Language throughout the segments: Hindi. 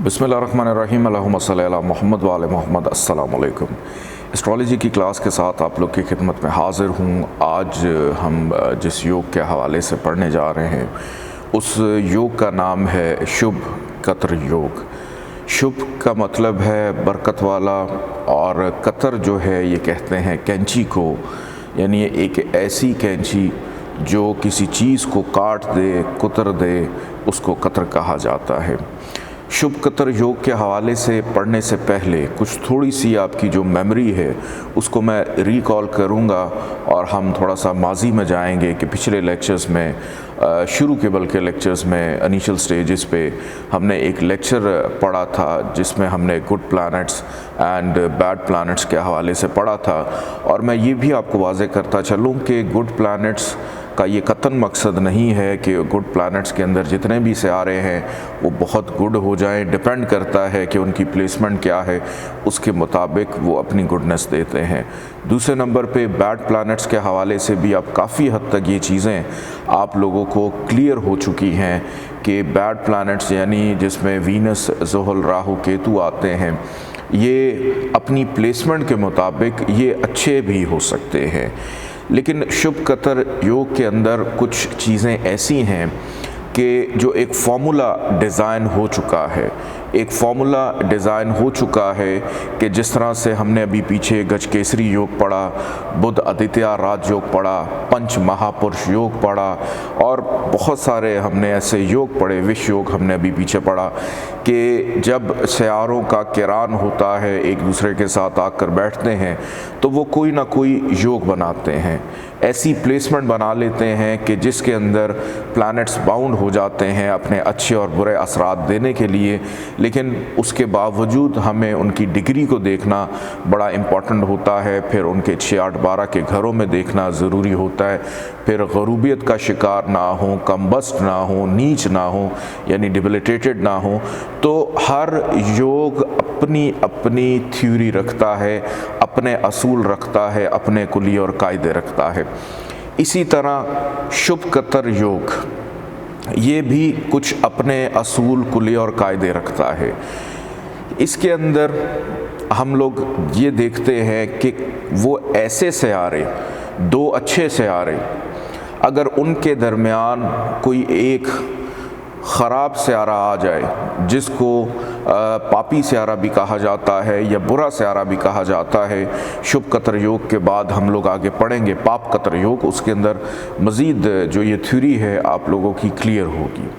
बिस्मिल्लाहिर्रहमानिर्रहीम अल्लाहुम्मा सल्ली अला मुहम्मद व आले मुहम्मद। अस्सलाम वालेकुम। एस्ट्रोलॉजी की क्लास के साथ आप लोग की खिदमत में हाज़िर हूँ। आज हम जिस योग के हवाले से पढ़ने जा रहे हैं उस योग का नाम है शुभ कतर योग। शुभ का मतलब है बरकत वाला, और कतर जो है ये कहते हैं कैंची को, यानी एक ऐसी कैंची जो किसी चीज़ को काट दे, कुतर दे, उसको कतर कहा जाता है। शुभ कतर योग के हवाले से पढ़ने से पहले कुछ थोड़ी सी आपकी जो मेमोरी है उसको मैं रिकॉल करूंगा, और हम थोड़ा सा माजी में जाएंगे कि पिछले लेक्चर्स में, शुरू के बल्कि लेक्चर्स में इनिशियल स्टेजेस पे हमने एक लेक्चर पढ़ा था जिसमें हमने good planets and bad planets के हवाले से पढ़ा था। और मैं ये भी आपको वाज़े करता चलूँ कि गुड प्लैनेट्स का ये कतन मकसद नहीं है कि गुड प्लैनेट्स के अंदर जितने भी सियारे हैं वो बहुत गुड हो जाएं। डिपेंड करता है कि उनकी प्लेसमेंट क्या है, उसके मुताबिक वो अपनी गुडनेस देते हैं। दूसरे नंबर पे बैड प्लैनेट्स के हवाले से भी अब काफ़ी हद तक ये चीज़ें आप लोगों को क्लियर हो चुकी हैं कि बैड प्लैनेट्स यानी जिसमें वीनस, ज़ुहल, राहु, केतु आते हैं, ये अपनी प्लेसमेंट के मुताबिक ये अच्छे भी हो सकते हैं। लेकिन शुभ कतर योग के अंदर कुछ चीज़ें ऐसी हैं कि जो एक फ़ॉर्मूला डिज़ाइन हो चुका है, एक फ़ॉर्मूला डिज़ाइन हो चुका है कि जिस तरह से हमने अभी पीछे गजकेसरी योग पढ़ा, बुध आदित्य राज योग पढ़ा, पंच महापुरुष योग पढ़ा, और बहुत सारे हमने ऐसे योग पढ़े, विश्व योग हमने अभी पीछे पढ़ा कि जब सियारों का किरान होता है, एक दूसरे के साथ आकर बैठते हैं तो वो कोई ना कोई योग बनाते हैं, ऐसी प्लेसमेंट बना लेते हैं कि जिसके अंदर प्लैनेट्स बाउंड हो जाते हैं अपने अच्छे और बुरे असरात देने के लिए। लेकिन उसके बावजूद हमें उनकी डिग्री को देखना बड़ा इम्पॉर्टेंट होता है, फिर उनके 6, 8, 12 के घरों में देखना ज़रूरी होता है, फिर गरूबियत का शिकार ना हो, कम्बस्ट ना हो, नीच ना हो, यानी डिबिलिटेटेड ना हो। तो हर योग अपनी अपनी थ्योरी रखता है, अपने असूल रखता है, अपने कुली और कायदे रखता है। इसी तरह शुभ कतर योग ये भी कुछ अपने असूल, कुली और कायदे रखता है। इसके अंदर हम लोग ये देखते हैं कि वो ऐसे सियारे, दो अच्छे सियारे, अगर उनके दरमियान कोई एक ख़राब सियारा आ जाए, जिसको पापी सियारा भी कहा जाता है या बुरा सियारा भी कहा जाता है, शुभ कतर योग के बाद हम लोग आगे पढ़ेंगे पाप कतर योग, उसके अंदर मज़ीद जो ये थ्योरी है आप लोगों की क्लियर होगी।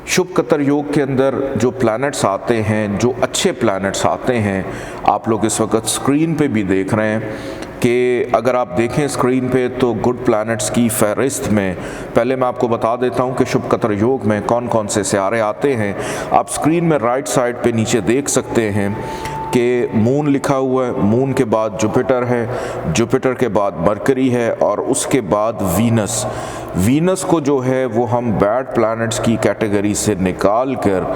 शुभ कतर योग के अंदर जो प्लैनेट्स आते हैं, जो अच्छे प्लैनेट्स आते हैं, आप लोग इस वक्त स्क्रीन पे भी देख रहे हैं कि अगर आप देखें स्क्रीन पे तो गुड प्लैनेट्स की फहरिस्त में पहले मैं आपको बता देता हूं कि शुभ कतर योग में कौन कौन से सियारे आते हैं। आप स्क्रीन में राइट साइड पे नीचे देख सकते हैं कि मून लिखा हुआ है, मून के बाद जुपिटर है, जुपिटर के बाद मरकरी है, और उसके बाद वीनस। वीनस को जो है वो हम बैड प्लैनेट्स की कैटेगरी से निकाल कर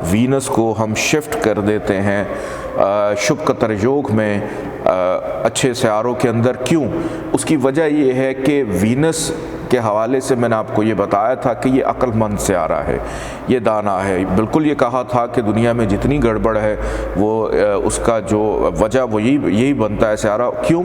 वीनस को हम शिफ्ट कर देते हैं शुभ कतर योग में अच्छे सियारों के अंदर। क्यों? उसकी वजह ये है कि वीनस के हवाले से मैंने आपको ये बताया था कि ये अक्लमंद सियारा है, ये दाना है। बिल्कुल ये कहा था कि दुनिया में जितनी गड़बड़ है वो उसका जो वजह वो यही बनता है सियारा। क्यों?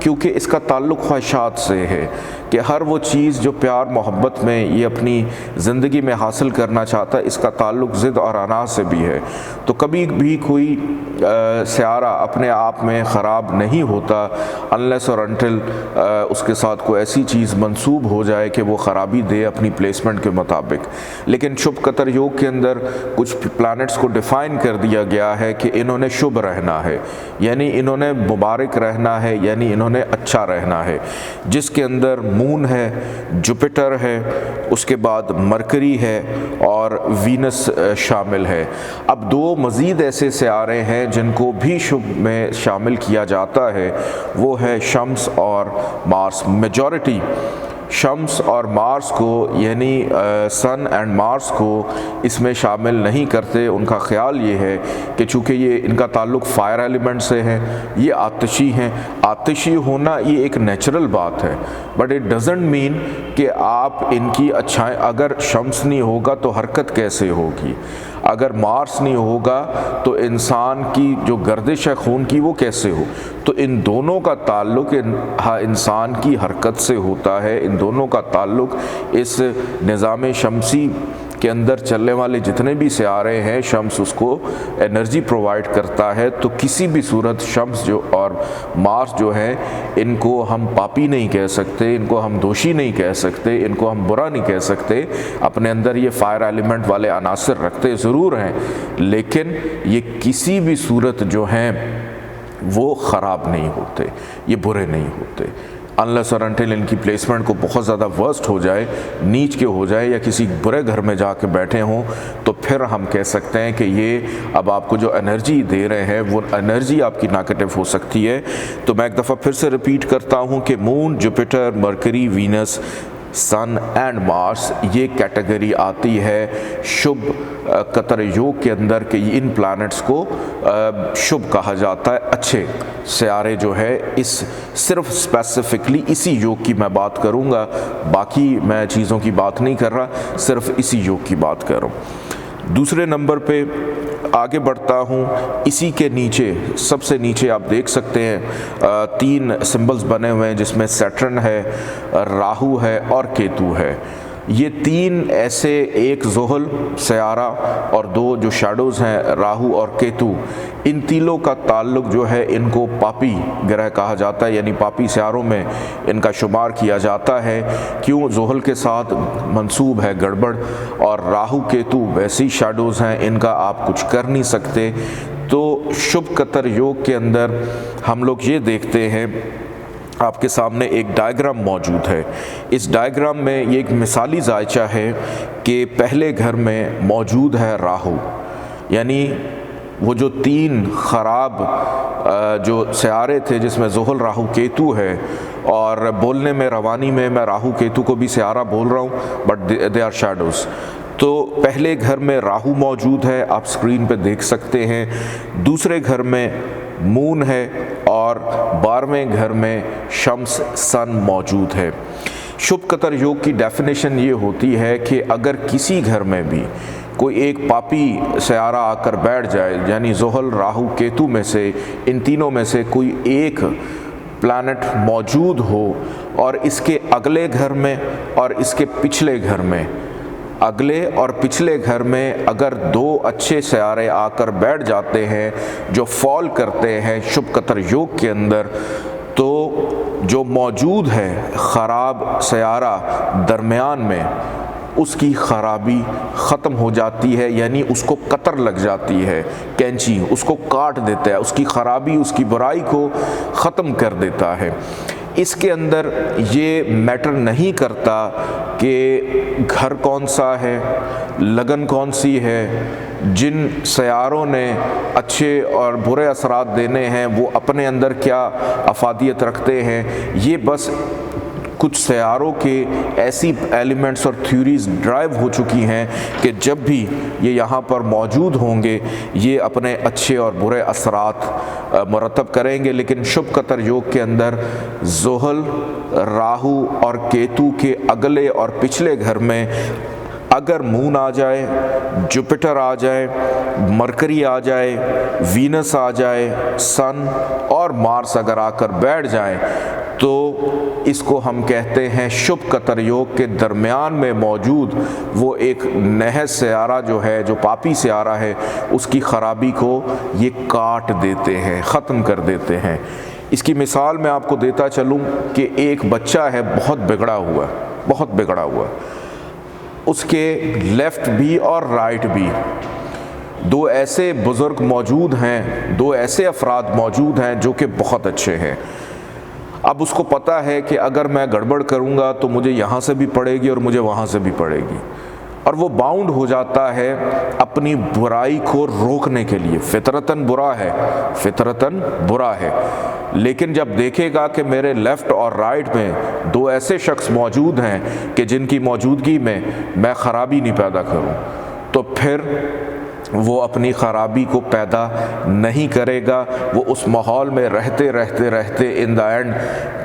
क्योंकि इसका ताल्लुक़ ख्वाहिशात से है कि हर वो चीज़ जो प्यार मोहब्बत में ये अपनी ज़िंदगी में हासिल करना चाहता है, इसका ताल्लुक़ ज़िद और अना से भी है। तो कभी भी कोई सियारा अपने आप में ख़राब नहीं होता अनलेस और अनटिल उसके साथ कोई ऐसी चीज़ मंसूब हो जाए कि वो ख़राबी दे अपनी प्लेसमेंट के मुताबिक। लेकिन शुभ कतर योग के अंदर कुछ प्लैनेट्स को डिफ़ाइन कर दिया गया है कि इन्होंने शुभ रहना है, यानी इन्होंने मुबारक रहना है, यानी इन्होंने अच्छा रहना है, जिसके अंदर मून है, जुपिटर है, उसके बाद मरकरी है और वीनस शामिल है। अब दो मज़ीद ऐसे सियारे हैं जिनको भी शुभ में शामिल किया जाता है, वो है शम्स और मार्स। मेजॉरिटी शम्स और मार्स को यानी सन एंड मार्स को इसमें शामिल नहीं करते। उनका ख्याल ये है कि चूँकि ये इनका ताल्लुक़ फायर एलिमेंट से है, ये आतिशी हैं, आतिशी होना ये एक नेचुरल बात है, बट इट डज़ंट मीन कि आप इनकी अच्छाई, अगर शम्स नहीं होगा तो हरकत कैसे होगी। अगर मार्स नहीं होगा तो इंसान की जो गर्दिश है खून की वो कैसे हो। तो इन दोनों का ताल्लुक़ इंसान की हरकत से होता है, इन दोनों का ताल्लुक़ इस निज़ाम शमसी के अंदर चलने वाले जितने भी सियारे हैं, शम्स उसको एनर्जी प्रोवाइड करता है। तो किसी भी सूरत शम्स जो और मार्स जो है, इनको हम पापी नहीं कह सकते, इनको हम दोषी नहीं कह सकते, इनको हम बुरा नहीं कह सकते। अपने अंदर ये फायर एलिमेंट वाले अनासर रखते ज़रूर हैं, लेकिन ये किसी भी सूरत जो हैं वो ख़राब नहीं होते, ये बुरे नहीं होते। अनलेस और अनटिल इनकी प्लेसमेंट को बहुत ज़्यादा वर्स्ट हो जाए, नीच के हो जाए, या किसी बुरे घर में जाके बैठे हों, तो फिर हम कह सकते हैं कि ये अब आपको जो एनर्जी दे रहे हैं वो एनर्जी आपकी नेगेटिव हो सकती है। तो मैं एक दफ़ा फिर से रिपीट करता हूँ कि moon, Jupiter, Mercury, Venus, sun and Mars, ये कैटेगरी आती है शुभ कतर योग के अंदर कि इन प्लैनेट्स को शुभ कहा जाता है, अच्छे सियारे जो है। इस सिर्फ स्पेसिफिकली इसी योग की मैं बात करूँगा, बाकी मैं चीज़ों की बात नहीं कर रहा, सिर्फ इसी योग की बात कर रहा हूँ। दूसरे नंबर पे आगे बढ़ता हूँ, इसी के नीचे सबसे नीचे आप देख सकते हैं 3 सिंबल्स बने हुए हैं, जिसमें सैटर्न है, राहु है और केतु है। ये 3 ऐसे, एक ज़ोहल सयारा और 2 जो शैडोज़ हैं राहु और केतु, इन तीनों का ताल्लुक़ जो है, इनको पापी ग्रह कहा जाता है, यानी पापी सियारों में इनका शुमार किया जाता है। क्यों? ज़ोहल के साथ मंसूब है गड़बड़, और राहु केतु वैसी शैडोज़ हैं, इनका आप कुछ कर नहीं सकते। तो शुभ कतर योग के अंदर हम लोग ये देखते हैं, आपके सामने एक डायग्राम मौजूद है। इस डायग्राम में ये एक मिसाली जायचा है कि पहले घर में मौजूद है राहु, यानी वो जो 3 ख़राब जो सियारे थे, जिसमें ज़ोहल, राहु, केतु है, और बोलने में, रवानी में मैं राहु केतु को भी सियारा बोल रहा हूँ, बट दे आर शैडोज़। तो पहले घर में राहु मौजूद है, आप स्क्रीन पे देख सकते हैं। दूसरे घर में मून है और 12वें घर में शम्स, सन मौजूद है। शुभ कतर योग की डेफिनेशन ये होती है कि अगर किसी घर में भी कोई एक पापी सियारा आकर बैठ जाए, यानी ज़ोहल, राहु, केतु में से, इन तीनों में से कोई एक प्लैनेट मौजूद हो, और इसके अगले घर में और इसके पिछले घर में, अगले और पिछले घर में अगर 2 अच्छे सियारे आकर बैठ जाते हैं जो फॉल करते हैं शुभ कतर योग के अंदर, तो जो मौजूद है ख़राब सियारा दरमियान में, उसकी ख़राबी ख़त्म हो जाती है, यानी उसको कतर लग जाती है, कैंची उसको काट देता है, उसकी ख़राबी, उसकी बुराई को ख़त्म कर देता है। इसके अंदर ये मैटर नहीं करता कि घर कौन सा है, लगन कौन सी है, जिन सियारों ने अच्छे और बुरे असरात देने हैं वो अपने अंदर क्या अफादियत रखते हैं। ये बस कुछ सियारों के ऐसी एलिमेंट्स और थ्योरीज ड्राइव हो चुकी हैं कि जब भी ये यहाँ पर मौजूद होंगे, ये अपने अच्छे और बुरे असरात मुरतब करेंगे। लेकिन शुभ कतर योग के अंदर ज़ोहल, राहु और केतु के अगले और पिछले घर में अगर मून आ जाए, जुपिटर आ जाए, मरकरी आ जाए, वीनस आ जाए, सन और मार्स अगर आकर बैठ जाएं, तो इसको हम कहते हैं शुभ कतर योग के दरमियान में मौजूद वो एक नहस सियारा जो है, जो पापी सियारा है, उसकी ख़राबी को ये काट देते हैं, ख़त्म कर देते हैं। इसकी मिसाल मैं आपको देता चलूँ कि एक बच्चा है बहुत बिगड़ा हुआ, उसके लेफ़्ट भी और राइट भी 2 ऐसे बुज़ुर्ग मौजूद हैं, 2 ऐसे अफराद मौजूद हैं जो कि बहुत अच्छे हैं। अब उसको पता है कि अगर मैं गड़बड़ करूँगा तो मुझे यहाँ से भी पड़ेगी और मुझे वहाँ से भी पड़ेगी, और वो बाउंड हो जाता है अपनी बुराई को रोकने के लिए। फितरतन बुरा है, लेकिन जब देखेगा कि मेरे लेफ़्ट और राइट में 2 ऐसे शख्स मौजूद हैं कि जिनकी मौजूदगी में मैं ख़राबी नहीं पैदा करूं, तो फिर वो अपनी ख़राबी को पैदा नहीं करेगा। वो उस माहौल में रहते इन द एंड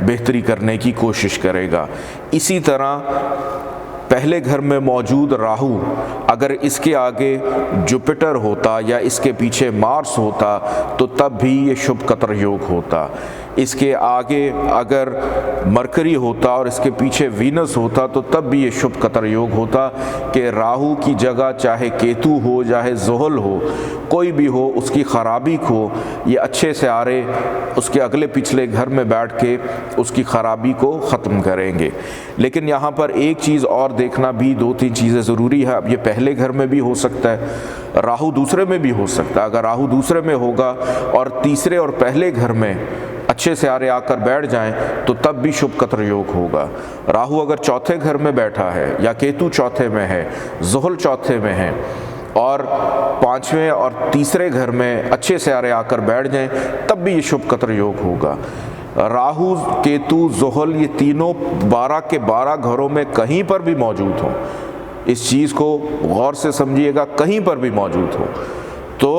बेहतरी करने की कोशिश करेगा। इसी तरह पहले घर में मौजूद राहु अगर इसके आगे जुपिटर होता या इसके पीछे मार्स होता तो तब भी ये शुभ कतर योग होता। इसके आगे अगर मरकरी होता और इसके पीछे वीनस होता तो तब भी ये शुभ कतर योग होता कि राहु की जगह चाहे केतु हो चाहे ज़ुहल हो, कोई भी हो, उसकी ख़राबी को ये अच्छे से आरे उसके अगले पिछले घर में बैठ के उसकी ख़राबी को ख़त्म करेंगे। लेकिन यहाँ पर एक चीज़ और देखना भी, दो तीन चीज़ें ज़रूरी है। अब ये पहले घर में भी हो सकता है, राहु दूसरे में भी हो सकता है। अगर राहु दूसरे में होगा और तीसरे और पहले घर में अच्छे से आरे आकर बैठ जाएं तो तब भी शुभ कतर योग होगा। राहु अगर चौथे घर में बैठा है या केतु चौथे में है, ज़ुहल चौथे में है और पांचवें और तीसरे घर में अच्छे से आरे आकर बैठ जाएं तब भी ये शुभ कतर योग होगा। राहु, केतु, ज़ुहल ये तीनों 12 के 12 घरों में कहीं पर भी मौजूद हो, इस चीज़ को गौर से समझिएगा, कहीं पर भी मौजूद हो तो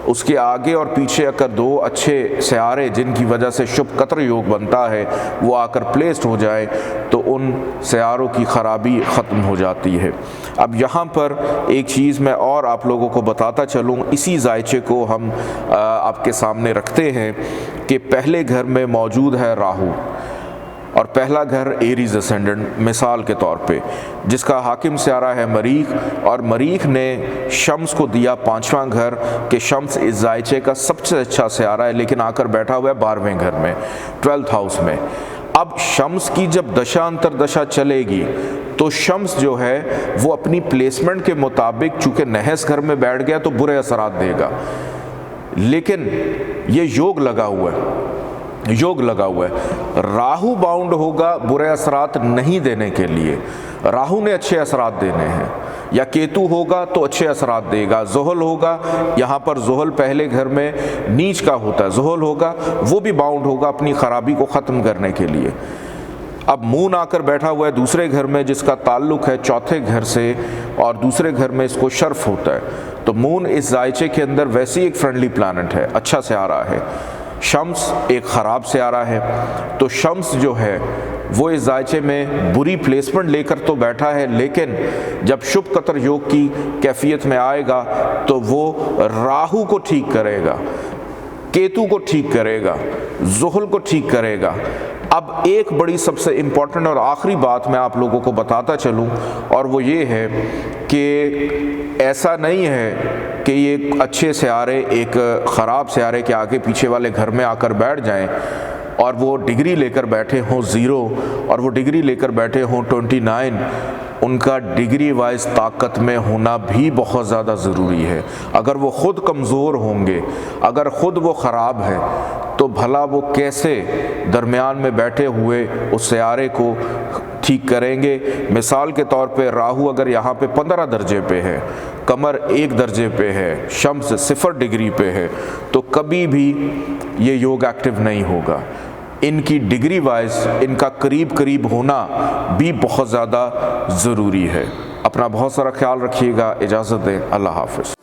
उसके आगे और पीछे अगर दो अच्छे सियारे जिनकी वजह से शुभ कतर योग बनता है वो आकर प्लेस्ड हो जाए तो उन सियारों की ख़राबी ख़त्म हो जाती है। अब यहाँ पर एक चीज़ मैं और आप लोगों को बताता चलूँ, इसी जायचे को हम आपके सामने रखते हैं कि पहले घर में मौजूद है राहु और पहला घर एरीज असेंडेंट मिसाल के तौर पे, जिसका हाकिम सियारा है मरीख और मरीख ने शम्स को दिया 5वां घर कि शम्स इस जायचे का सबसे अच्छा सियारा है, लेकिन आकर बैठा हुआ है 12वें घर में, 12th हाउस में। अब शम्स की जब दशा अंतर दशा चलेगी तो शम्स जो है वो अपनी प्लेसमेंट के मुताबिक, चूँकि नहस घर में बैठ गया तो बुरे असरात देगा, लेकिन ये योग लगा हुआ है, योग लगा हुआ है। राहु बाउंड होगा बुरे असरात नहीं देने के लिए, राहु ने अच्छे असरात देने हैं, या केतु होगा तो अच्छे असरात देगा, ज़ुहल होगा, यहाँ पर ज़ुहल पहले घर में नीच का होता है, ज़ुहल होगा वो भी बाउंड होगा अपनी ख़राबी को ख़त्म करने के लिए। अब मून आकर बैठा हुआ है दूसरे घर में जिसका ताल्लुक है चौथे घर से और दूसरे घर में इसको शर्फ होता है, तो मून इस जायचे के अंदर वैसे ही एक फ्रेंडली प्लानट है, अच्छा से आ रहा है। शम्स एक ख़राब से आ रहा है, तो शम्स जो है वो इस जायचे में बुरी प्लेसमेंट लेकर तो बैठा है, लेकिन जब शुभ कतर योग की कैफियत में आएगा तो वो राहु को ठीक करेगा, केतु को ठीक करेगा, ज़ुहल को ठीक करेगा। अब एक बड़ी सबसे इम्पॉर्टेंट और आखिरी बात मैं आप लोगों को बताता चलूं और वो ये है कि ऐसा नहीं है कि ये अच्छे सियारे एक ख़राब सियारे के आगे पीछे वाले घर में आकर बैठ जाएं और वो डिग्री लेकर बैठे हों 0 और वो डिग्री लेकर बैठे हों 29, उनका डिग्री वाइज ताकत में होना भी बहुत ज़्यादा ज़रूरी है। अगर वो ख़ुद कमज़ोर होंगे, अगर ख़ुद वो ख़राब है तो भला वो कैसे दरमियान में बैठे हुए उस सियारे को ठीक करेंगे। मिसाल के तौर पे राहु अगर यहाँ पे 15 दर्जे पे है, कमर 1 दर्जे पे है, शम्स 0 डिग्री पे है, तो कभी भी ये योग एक्टिव नहीं होगा। इनकी डिग्री वाइज इनका करीब करीब होना भी बहुत ज़्यादा ज़रूरी है। अपना बहुत सारा ख्याल रखिएगा, इजाज़त दें, अल्लाह हाफ़िज़।